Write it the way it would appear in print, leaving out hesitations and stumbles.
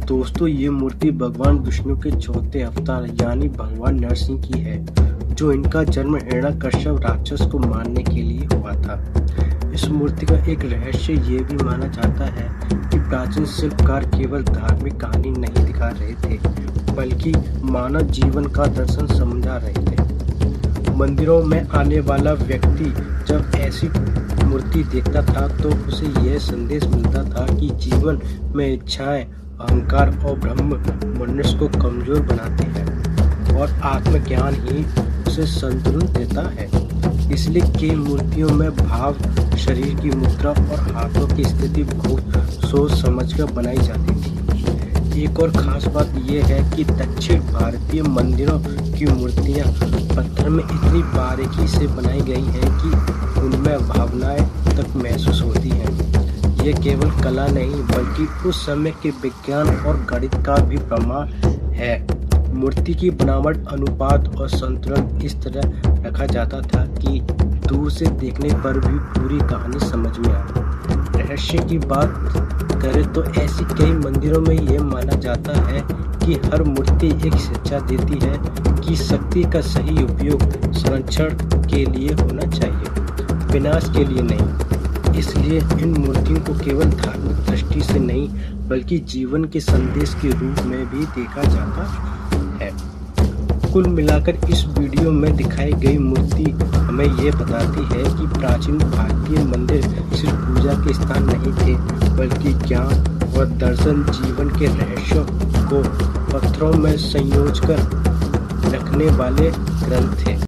दोस्तों ये मूर्ति भगवान विष्णु के चौथे अवतार यानी भगवान नरसिंह की है, जो इनका जन्म हिरण्यकश्यप राक्षस को मारने के लिए हुआ था। इस मूर्ति का एक रहस्य ये भी माना जाता है कि प्राचीन शिल्पकार केवल धार्मिक कहानी नहीं दिखा रहे थे, बल्कि मानव जीवन का दर्शन समझा रहे थे। मंदिरों में आने वाला व्यक्ति जब ऐसी मूर्ति देखता था तो उसे यह संदेश मिलता था कि जीवन में इच्छाएं, अहंकार और ब्रह्म मनुष्य को कमजोर बनाते हैं और आत्मज्ञान ही उसे संतुलन देता है। इसलिए कई मूर्तियों में भाव, शरीर की मुद्रा और हाथों की स्थिति बहुत सोच समझकर बनाई जाती थी। एक और खास बात यह है कि दक्षिण भारतीय मंदिरों की मूर्तियां पत्थर में इतनी बारीकी से बनाई गई हैं कि उनमें भावनाएं तक महसूस होती हैं। यह केवल कला नहीं बल्कि उस समय के विज्ञान और गणित का भी प्रमाण है। मूर्ति की बनावट, अनुपात और संतुलन इस तरह रखा जाता था कि दूर से देखने पर भी पूरी कहानी समझ में आए। रहस्य की बात करें तो ऐसी कई मंदिरों में यह माना जाता है कि हर मूर्ति एक शिक्षा देती है कि शक्ति का सही उपयोग संरक्षण के लिए होना चाहिए, विनाश के लिए नहीं। इसलिए इन मूर्तियों को केवल धार्मिक दृष्टि से नहीं बल्कि जीवन के संदेश के रूप में भी देखा जाता है। कुल मिलाकर इस वीडियो में दिखाई गई मूर्ति हमें ये बताती है कि प्राचीन भारतीय मंदिर सिर्फ पूजा के स्थान नहीं थे, बल्कि ज्ञान और दर्शन, जीवन के रहस्यों को पत्थरों में संयोजकर रखने वाले ग्रंथ थे।